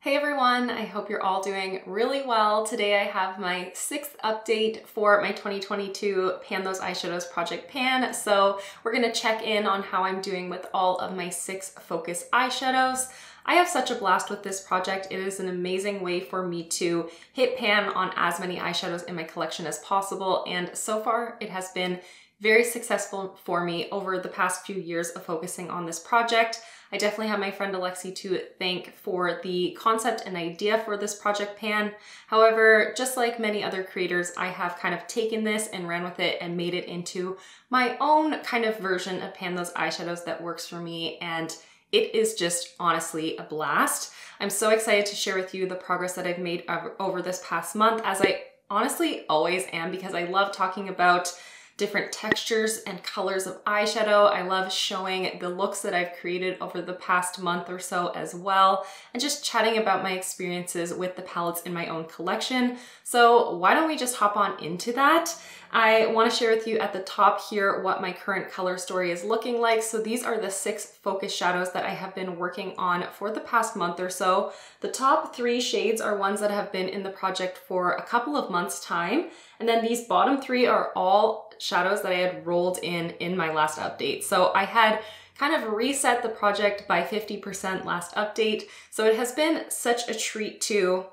Hey everyone, I hope you're all doing really well. Today I have my 6th update for my 2022 Pan Those Eyeshadows Project Pan. So we're gonna check in on how I'm doing with all of my 6 focus eyeshadows. I have such a blast with this project. It is an amazing way for me to hit pan on as many eyeshadows in my collection as possible. And so far it has been very successful for me over the past few years of focusing on this project. I definitely have my friend Alexi to thank for the concept and idea for this project pan. However, just like many other creators, I have kind of taken this and ran with it and made it into my own kind of version of Pan Those Eyeshadows that works for me, and it is just honestly a blast. I'm so excited to share with you the progress that I've made over this past month, as I honestly always am, because I love talking about different textures and colors of eyeshadow. I love showing the looks that I've created over the past month or so as well, and just chatting about my experiences with the palettes in my own collection. So why don't we just hop on into that? I want to share with you at the top here what my current color story is looking like. So these are the 6 focus shadows that I have been working on for the past month or so. The top 3 shades are ones that have been in the project for a couple of months' time. And then these bottom 3 are all shadows that I had rolled in my last update. So I had kind of reset the project by 50% last update. So it has been such a treat to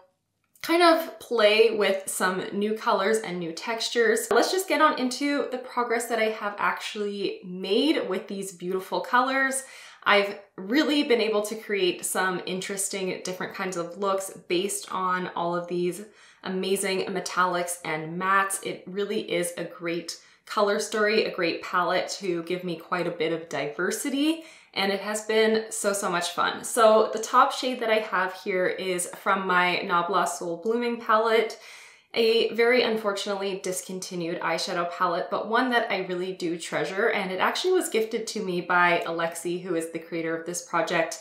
kind of play with some new colors and new textures. Let's just get on into the progress that I have actually made with these beautiful colors. I've really been able to create some interesting different kinds of looks based on all of these amazing metallics and mattes. It really is a great color story, a great palette to give me quite a bit of diversity, and it has been so much fun. So the top shade that I have here is from my Nabla Soul Blooming palette, a very unfortunately discontinued eyeshadow palette, but one that I really do treasure, and it actually was gifted to me by Alexi, who is the creator of this project.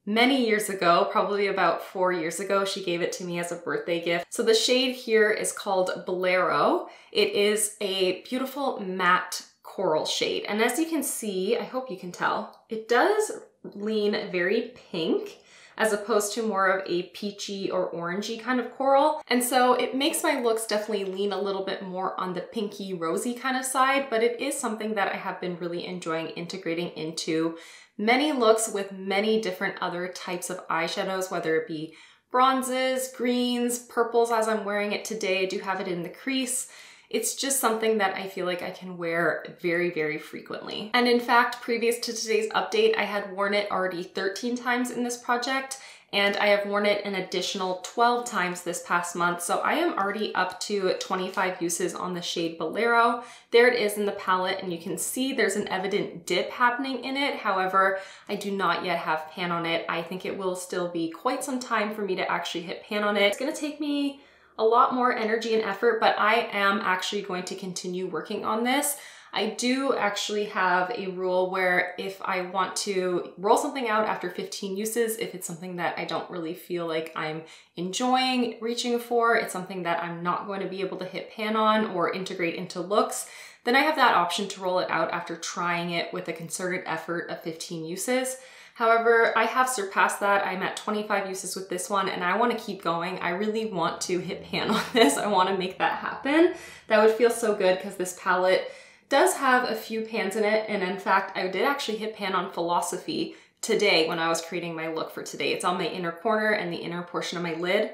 Many years ago, probably about 4 years ago, she gave it to me as a birthday gift. So the shade here is called Bolero. It is a beautiful matte coral shade. And as you can see, I hope you can tell, it does lean very pink as opposed to more of a peachy or orangey kind of coral. And so it makes my looks definitely lean a little bit more on the pinky rosy kind of side, but it is something that I have been really enjoying integrating into many looks with many different other types of eyeshadows, whether it be bronzes, greens, purples as I'm wearing it today. I do have it in the crease. It's just something that I feel like I can wear very frequently. And in fact, previous to today's update, I had worn it already 13 times in this project, and I have worn it an additional 12 times this past month. So I am already up to 25 uses on the shade Bolero. There it is in the palette, and you can see there's an evident dip happening in it. However, I do not yet have pan on it. I think it will still be quite some time for me to actually hit pan on it. It's gonna take me a lot more energy and effort, but I am actually going to continue working on this. I do actually have a rule where if I want to roll something out after 15 uses, if it's something that I don't really feel like I'm enjoying reaching for, it's something that I'm not going to be able to hit pan on or integrate into looks, then I have that option to roll it out after trying it with a concerted effort of 15 uses. However, I have surpassed that. I'm at 25 uses with this one, and I want to keep going. I really want to hit pan on this. I want to make that happen. That would feel so good because this palette does have a few pans in it, and in fact, I did actually hit pan on Philosophy today when I was creating my look for today. It's on my inner corner and the inner portion of my lid.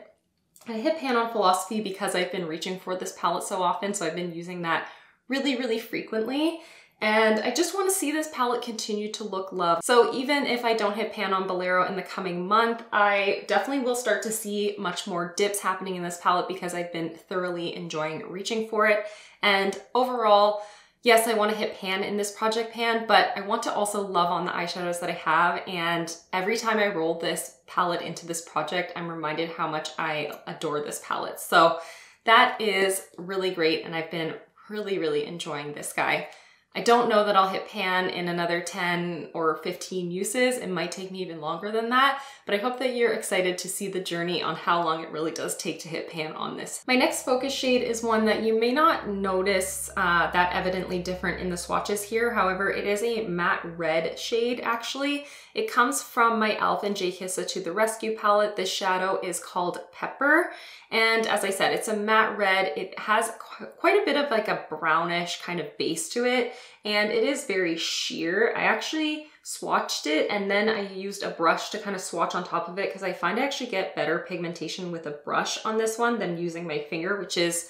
I hit pan on Philosophy because I've been reaching for this palette so often, so I've been using that really frequently. And I just want to see this palette continue to look loved. So even if I don't hit pan on Bolero in the coming month, I definitely will start to see much more dips happening in this palette because I've been thoroughly enjoying reaching for it. And overall, yes, I want to hit pan in this project pan, but I want to also love on the eyeshadows that I have. And every time I roll this palette into this project, I'm reminded how much I adore this palette. So that is really great, and I've been really enjoying this guy. I don't know that I'll hit pan in another 10 or 15 uses. It might take me even longer than that, but I hope that you're excited to see the journey on how long it really does take to hit pan on this. My next focus shade is one that you may not notice that evidently different in the swatches here. However, it is a matte red shade actually. It comes from my e.l.f. and Jkissa To The Rescue palette. This shadow is called Pepper. And as I said, it's a matte red. It has quite a bit of like a brownish kind of base to it, and it is very sheer. I actually swatched it and then I used a brush to kind of swatch on top of it because I find I actually get better pigmentation with a brush on this one than using my finger, which is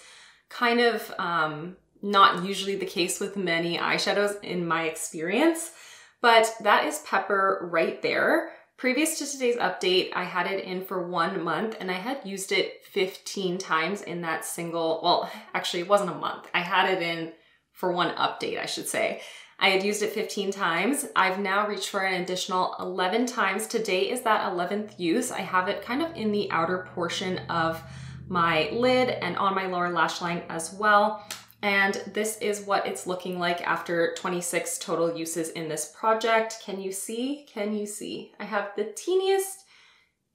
kind of not usually the case with many eyeshadows in my experience. But that is Pepper right there. Previous to today's update, I had it in for 1 month and I had used it 15 times in that single, well, actually it wasn't a month. I had it in for one update, I should say. I had used it 15 times. I've now reached for an additional 11 times. Today is that 11th use. I have it kind of in the outer portion of my lid and on my lower lash line as well. And this is what it's looking like after 26 total uses in this project. Can you see? Can you see? I have the teeniest,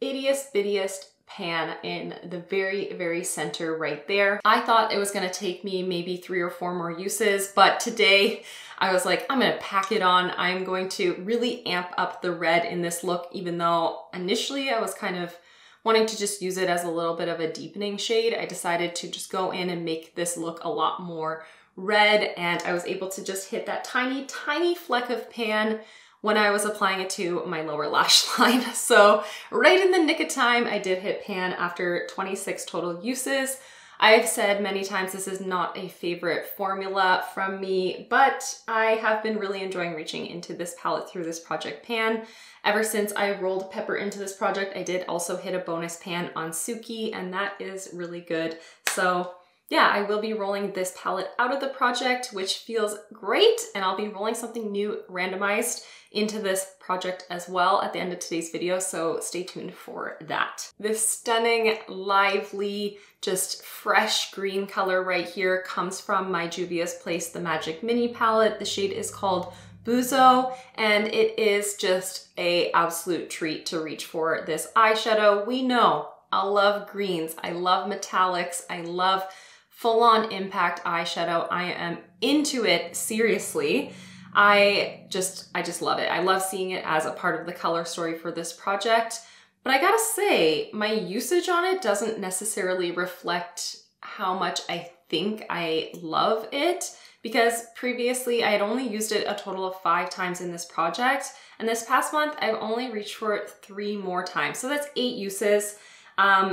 ittiest, bittiest pan in the very, very center right there. I thought it was gonna take me maybe 3 or 4 more uses, but today I was like, I'm gonna pack it on. I'm going to really amp up the red in this look, even though initially I was kind of wanting to just use it as a little bit of a deepening shade. I decided to just go in and make this look a lot more red, and I was able to just hit that tiny, tiny fleck of pan when I was applying it to my lower lash line. So right in the nick of time, I did hit pan after 26 total uses. I've said many times this is not a favorite formula from me, but I have been really enjoying reaching into this palette through this project pan. Ever since I rolled Pepper into this project, I did also hit a bonus pan on Suki, and that is really good. So yeah, I will be rolling this palette out of the project, which feels great, and I'll be rolling something new randomized into this project as well at the end of today's video, so stay tuned for that. This stunning, lively, just fresh green color right here comes from my Juvia's Place The Magic Mini palette. The shade is called Buzo, and it is just an absolute treat to reach for this eyeshadow. We know I love greens, I love metallics, I love full-on impact eyeshadow. I am into it, seriously. I just love it. I love seeing it as a part of the color story for this project. But I gotta say, my usage on it doesn't necessarily reflect how much I think I love it, because previously I had only used it a total of 5 times in this project, and this past month I've only reached for it 3 more times. So that's 8 uses.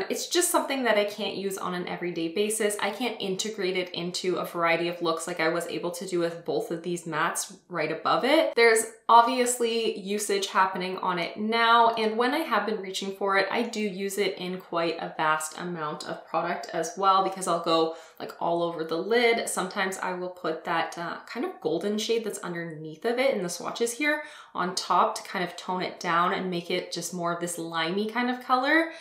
It's just something that I can't use on an everyday basis. I can't integrate it into a variety of looks like I was able to do with both of these mattes right above it. There's obviously usage happening on it now, and when I have been reaching for it, I do use it in quite a vast amount of product as well, because I'll go like all over the lid. Sometimes I will put that kind of golden shade that's underneath of it in the swatches here on top to kind of tone it down and make it just more of this limey kind of color.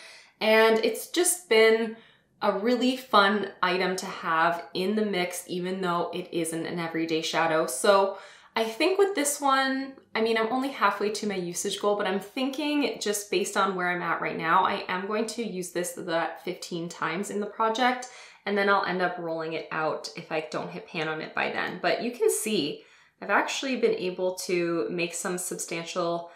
And it's just been a really fun item to have in the mix, even though it isn't an everyday shadow. So I think with this one, I mean, I'm only halfway to my usage goal, but I'm thinking just based on where I'm at right now, I am going to use this that 15 times in the project, and then I'll end up rolling it out if I don't hit pan on it by then. But you can see I've actually been able to make some substantial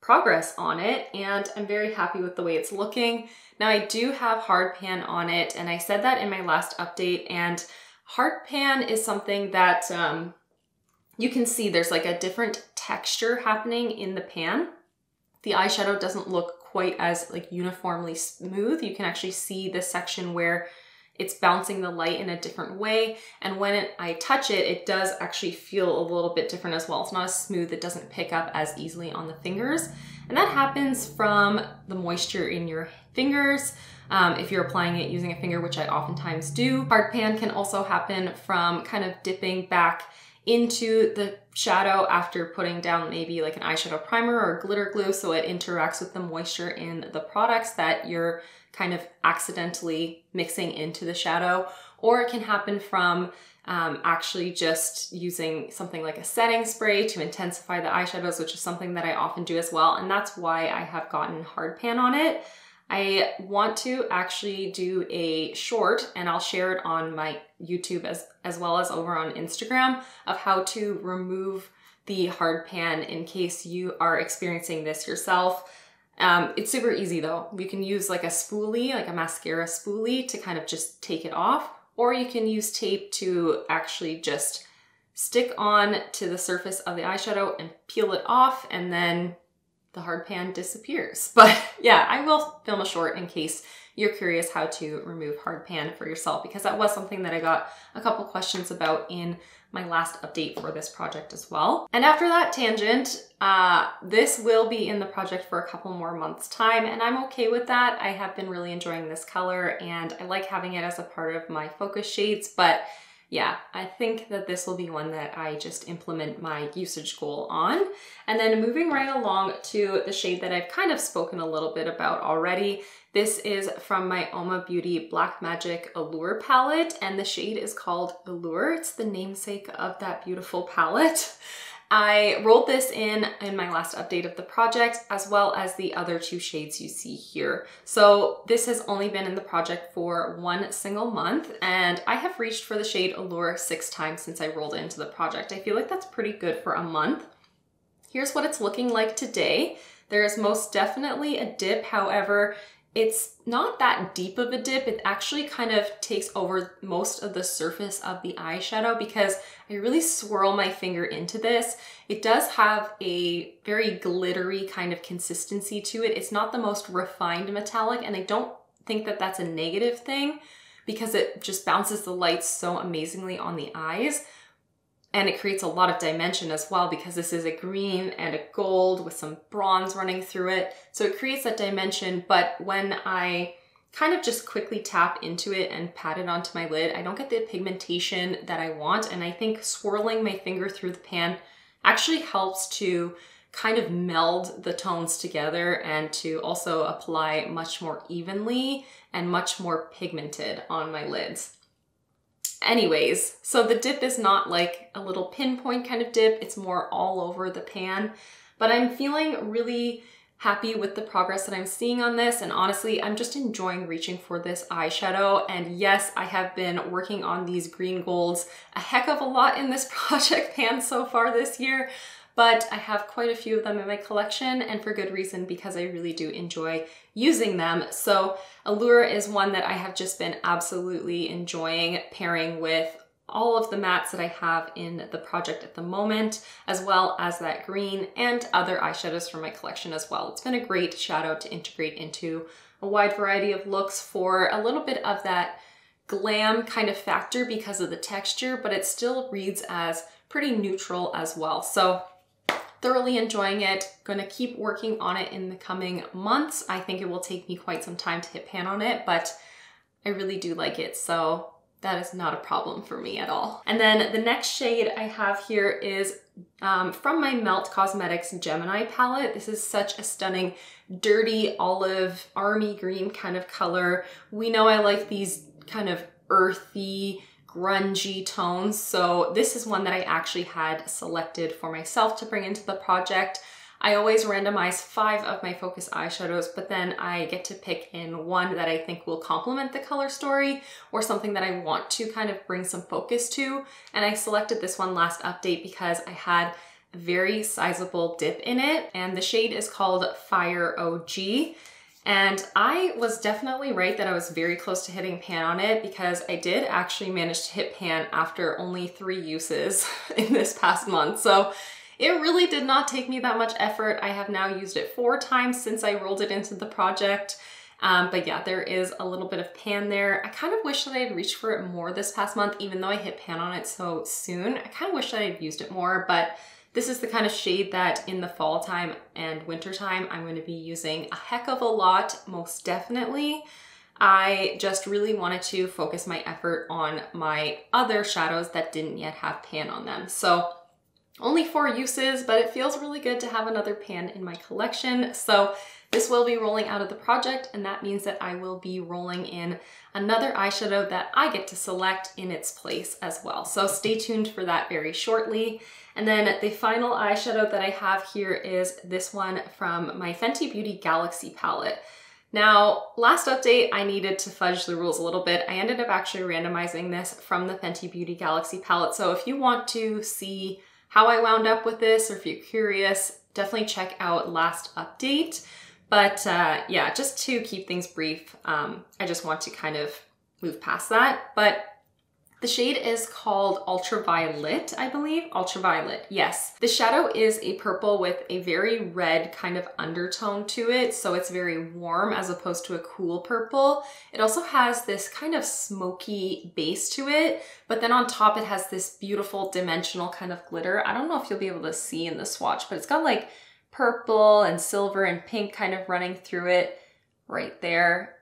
progress on it, and I'm very happy with the way it's looking. Now I do have hard pan on it, and I said that in my last update, and hard pan is something that you can see there's like a different texture happening in the pan. The eyeshadow doesn't look quite as like uniformly smooth. You can actually see the section where it's bouncing the light in a different way. And when I touch it, it does actually feel a little bit different as well. It's not as smooth, it doesn't pick up as easily on the fingers. And that happens from the moisture in your fingers. If you're applying it using a finger, which I oftentimes do. Hard pan can also happen from kind of dipping back into the shadow after putting down maybe like an eyeshadow primer or glitter glue, so it interacts with the moisture in the products that you're kind of accidentally mixing into the shadow. or it can happen from actually just using something like a setting spray to intensify the eyeshadows, which is something that I often do as well. And that's why I have gotten hard pan on it. I want to actually do a short, and I'll share it on my YouTube as well as over on Instagram, of how to remove the hard pan in case you are experiencing this yourself. It's super easy though. You can use like a spoolie, like a mascara spoolie, to kind of just take it off, or you can use tape to actually just stick on to the surface of the eyeshadow and peel it off, and then the hard pan disappears. But yeah, I will film a short in case you're curious how to remove hard pan for yourself, because that was something that I got a couple questions about in my last update for this project as well. And after that tangent, this will be in the project for a couple more months time, and I'm okay with that. I have been really enjoying this color and I like having it as a part of my focus shades, but yeah, I think that this will be one that I just implement my usage goal on. And then moving right along to the shade that I've kind of spoken a little bit about already. This is from my Oma Beauty Black Magic Allure palette, and the shade is called Allure. It's the namesake of that beautiful palette. I rolled this in my last update of the project, as well as the other two shades you see here. So this has only been in the project for one single month, and I have reached for the shade Allure 6 times since I rolled into the project. I feel like that's pretty good for a month. Here's what it's looking like today. There is most definitely a dip, however, it's not that deep of a dip. It actually kind of takes over most of the surface of the eyeshadow because I really swirl my finger into this. It does have a very glittery kind of consistency to it. It's not the most refined metallic, and I don't think that that's a negative thing because it just bounces the light so amazingly on the eyes. And it creates a lot of dimension as well because this is a green and a gold with some bronze running through it. So it creates that dimension, but when I kind of just quickly tap into it and pat it onto my lid, I don't get the pigmentation that I want. And I think swirling my finger through the pan actually helps to kind of meld the tones together and to also apply much more evenly and much more pigmented on my lids. Anyways, so the dip is not like a little pinpoint kind of dip, it's more all over the pan, but I'm feeling really happy with the progress that I'm seeing on this, and honestly, I'm just enjoying reaching for this eyeshadow. And yes, I have been working on these green golds a heck of a lot in this project pan so far this year, but I have quite a few of them in my collection, and for good reason, because I really do enjoy using them. So Allure is one that I have just been absolutely enjoying pairing with all of the mattes that I have in the project at the moment, as well as that green and other eyeshadows from my collection as well. It's been a great shadow to integrate into a wide variety of looks for a little bit of that glam kind of factor because of the texture, but it still reads as pretty neutral as well. So thoroughly enjoying it. Going to keep working on it in the coming months. I think it will take me quite some time to hit pan on it, but I really do like it. So that is not a problem for me at all. And then the next shade I have here is from my Melt Cosmetics Gemini palette. This is such a stunning, dirty olive, army green kind of color. We know I like these kind of earthy, grungy tones. So this is one that I actually had selected for myself to bring into the project. I always randomize 5 of my focus eyeshadows, but then I get to pick in one that I think will complement the color story or something that I want to kind of bring some focus to. And I selected this one last update because I had a very sizable dip in it, and the shade is called Fire OG. And I was definitely right that I was very close to hitting pan on it because I did actually manage to hit pan after only 3 uses in this past month. So it really did not take me that much effort. I have now used it 4 times since I rolled it into the project. But yeah, there is a little bit of pan there. I kind of wish that I had reached for it more this past month, even though I hit pan on it so soon. I kind of wish that I had used it more, but this is the kind of shade that in the fall time and winter time, I'm going to be using a heck of a lot, most definitely. I just really wanted to focus my effort on my other shadows that didn't yet have pan on them. So only 4 uses, but it feels really good to have another pan in my collection. So This will be rolling out of the project, and that means that I will be rolling in another eyeshadow that I get to select in its place as well. So stay tuned for that very shortly. And then the final eyeshadow that I have here is this one from my Fenty Beauty Galaxy palette. Now, last update, I needed to fudge the rules a little bit. I ended up actually randomizing this from the Fenty Beauty Galaxy palette. So if you want to see how I wound up with this, or if you're curious, definitely check out last update. But yeah, just to keep things brief, I just want to kind of move past that. But the shade is called Ultraviolet, I believe. Ultraviolet, yes. The shadow is a purple with a very red kind of undertone to it, so it's very warm as opposed to a cool purple. It also has this kind of smoky base to it, but then on top it has this beautiful dimensional kind of glitter. I don't know if you'll be able to see in the swatch, but it's got like purple and silver and pink kind of running through it right there.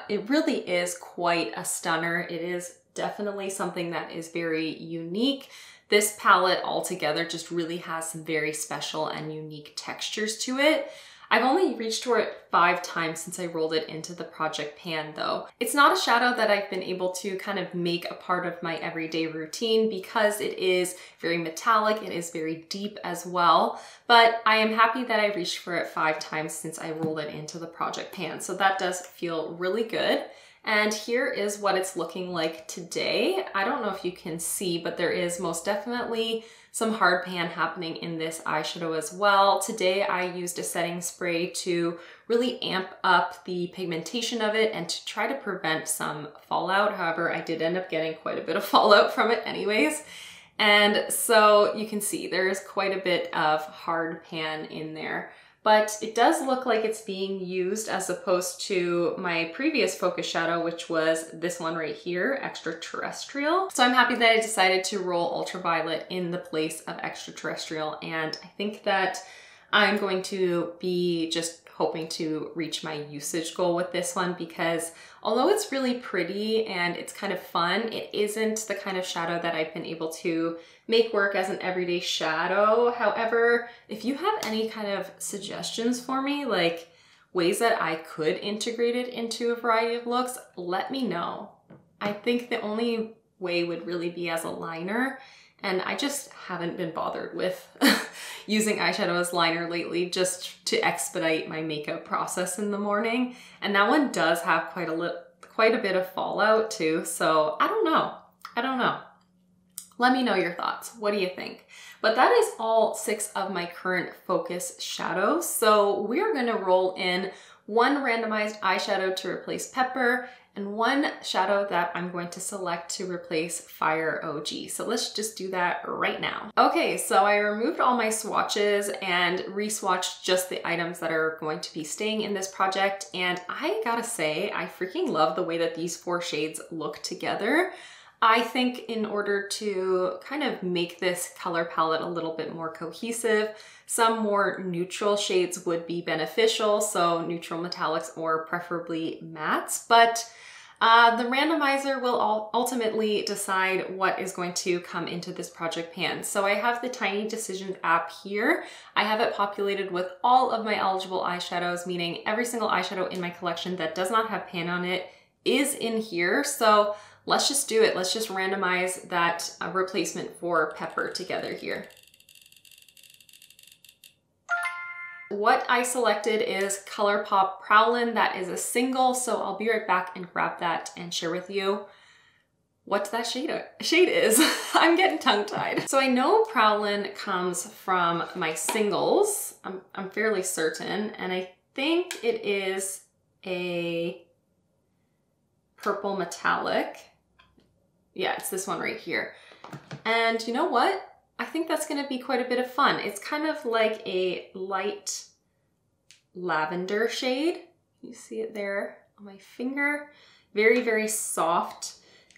It really is quite a stunner. It is definitely something that is very unique. This palette altogether just really has some very special and unique textures to it. I've only reached for it 5 times since I rolled it into the project pan though. It's not a shadow that I've been able to kind of make a part of my everyday routine because it is very metallic, it is very deep as well, but I am happy that I reached for it 5 times since I rolled it into the project pan. So that does feel really good. And here is what it's looking like today. I don't know if you can see, but there is most definitely some hard pan happening in this eyeshadow as well. Today I used a setting spray to really amp up the pigmentation of it and to try to prevent some fallout. However, I did end up getting quite a bit of fallout from it anyways. And so you can see there is quite a bit of hard pan in there. But it does look like it's being used as opposed to my previous focus shadow, which was this one right here, Extraterrestrial. So I'm happy that I decided to roll Ultraviolet in the place of Extraterrestrial, and I think that I'm going to be just hoping to reach my usage goal with this one because although it's really pretty and it's kind of fun, it isn't the kind of shadow that I've been able to make work as an everyday shadow. However, if you have any kind of suggestions for me, like ways that I could integrate it into a variety of looks, let me know. I think the only way would really be as a liner, and I just haven't been bothered with using eyeshadow as liner lately just to expedite my makeup process in the morning. And that one does have quite a bit of fallout too. So I don't know. Let me know your thoughts. What do you think? But that is all 6 of my current focus shadows. So we're gonna roll in 1 randomized eyeshadow to replace Pepper and 1 shadow that I'm going to select to replace Fire OG. So let's just do that right now. Okay, so I removed all my swatches and re-swatched just the items that are going to be staying in this project. And I gotta say, I freaking love the way that these 4 shades look together. I think in order to kind of make this color palette a little bit more cohesive, some more neutral shades would be beneficial, so neutral metallics or preferably mattes, but the randomizer will ultimately decide what is going to come into this project pan. So I have the Tiny Decisions app here. I have it populated with all of my eligible eyeshadows, meaning every single eyeshadow in my collection that does not have pan on it is in here. So let's just do it. Let's just randomize that replacement for Pepper together here. What I selected is Colourpop Prowlin. That is a single, so I'll be right back and grab that and share with you what that shade is. I'm getting tongue-tied. So I know Prowlin comes from my singles. I'm fairly certain, and I think it is a purple metallic. Yeah, it's this one right here. And you know what? I think that's gonna be quite a bit of fun. It's kind of like a light lavender shade. You see it there on my finger. Very, very soft.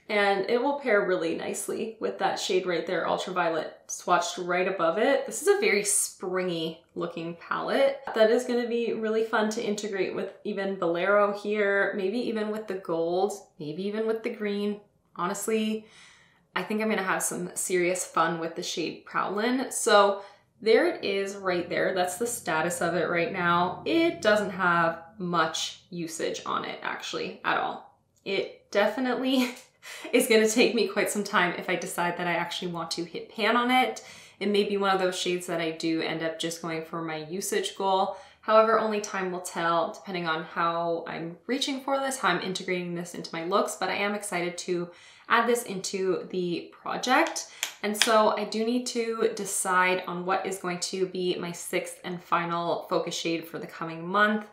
And it will pair really nicely with that shade right there, Ultraviolet, swatched right above it. This is a very springy looking palette that is gonna be really fun to integrate with even Bolero here, maybe even with the gold, maybe even with the green. Honestly, I think I'm gonna have some serious fun with the shade Prowlin. So there it is right there. That's the status of it right now. It doesn't have much usage on it actually at all. It definitely is gonna take me quite some time if I decide that I actually want to hit pan on it. It may be one of those shades that I do end up just going for my usage goal. However, only time will tell depending on how I'm reaching for this, how I'm integrating this into my looks, but I am excited to add this into the project. And so I do need to decide on what is going to be my 6th and final focus shade for the coming month.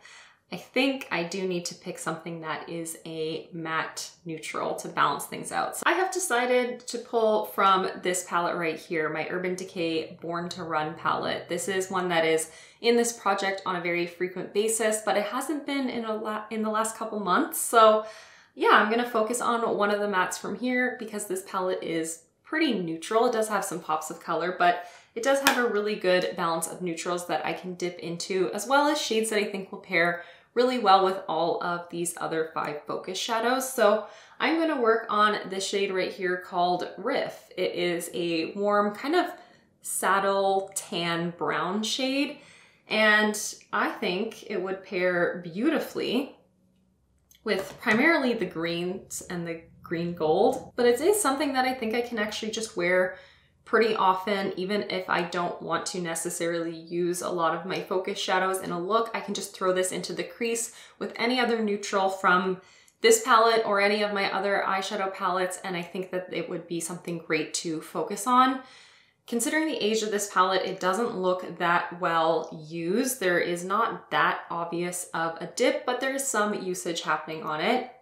I think I do need to pick something that is a matte neutral to balance things out. So I have decided to pull from this palette right here, my Urban Decay Born to Run palette. This is one that is in this project on a very frequent basis, but it hasn't been in the last couple months. So yeah, I'm gonna focus on one of the mattes from here because this palette is pretty neutral. It does have some pops of color, but it does have a really good balance of neutrals that I can dip into, as well as shades that I think will pair really well with all of these other 5 focus shadows. So I'm gonna work on this shade right here called Riff. It is a warm kind of saddle tan brown shade, and I think it would pair beautifully with primarily the greens and the green gold, but it is something that I think I can actually just wear pretty often, even if I don't want to necessarily use a lot of my focus shadows in a look. I can just throw this into the crease with any other neutral from this palette or any of my other eyeshadow palettes, and I think that it would be something great to focus on. Considering the age of this palette, it doesn't look that well used. There is not that obvious of a dip, but there is some usage happening on it.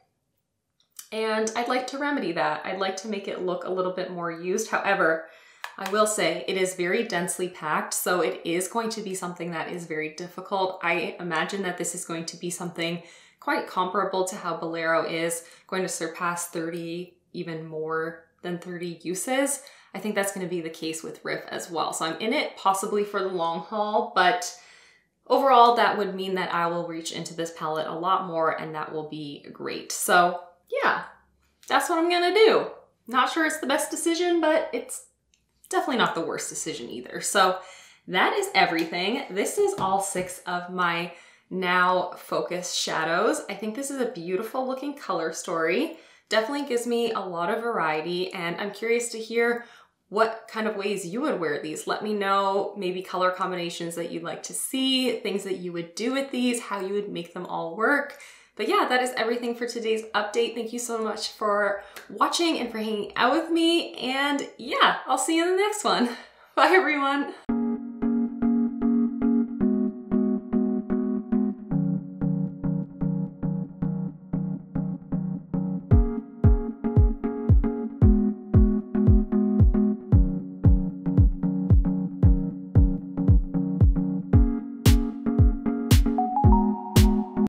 And I'd like to remedy that. I'd like to make it look a little bit more used. However, I will say it is very densely packed, so it is going to be something that is very difficult. I imagine that this is going to be something quite comparable to how Bolero is going to surpass 30, even more than 30 uses. I think that's going to be the case with Riff as well. So I'm in it possibly for the long haul, but overall that would mean that I will reach into this palette a lot more, and that will be great. So yeah, that's what I'm gonna do. Not sure it's the best decision, but it's definitely not the worst decision either. So that is everything. This is all 6 of my now focus shadows. I think this is a beautiful looking color story. Definitely gives me a lot of variety, and I'm curious to hear what kind of ways you would wear these. Let me know maybe color combinations that you'd like to see, things that you would do with these, how you would make them all work. But yeah, that is everything for today's update. Thank you so much for watching and for hanging out with me. And yeah, I'll see you in the next one. Bye everyone.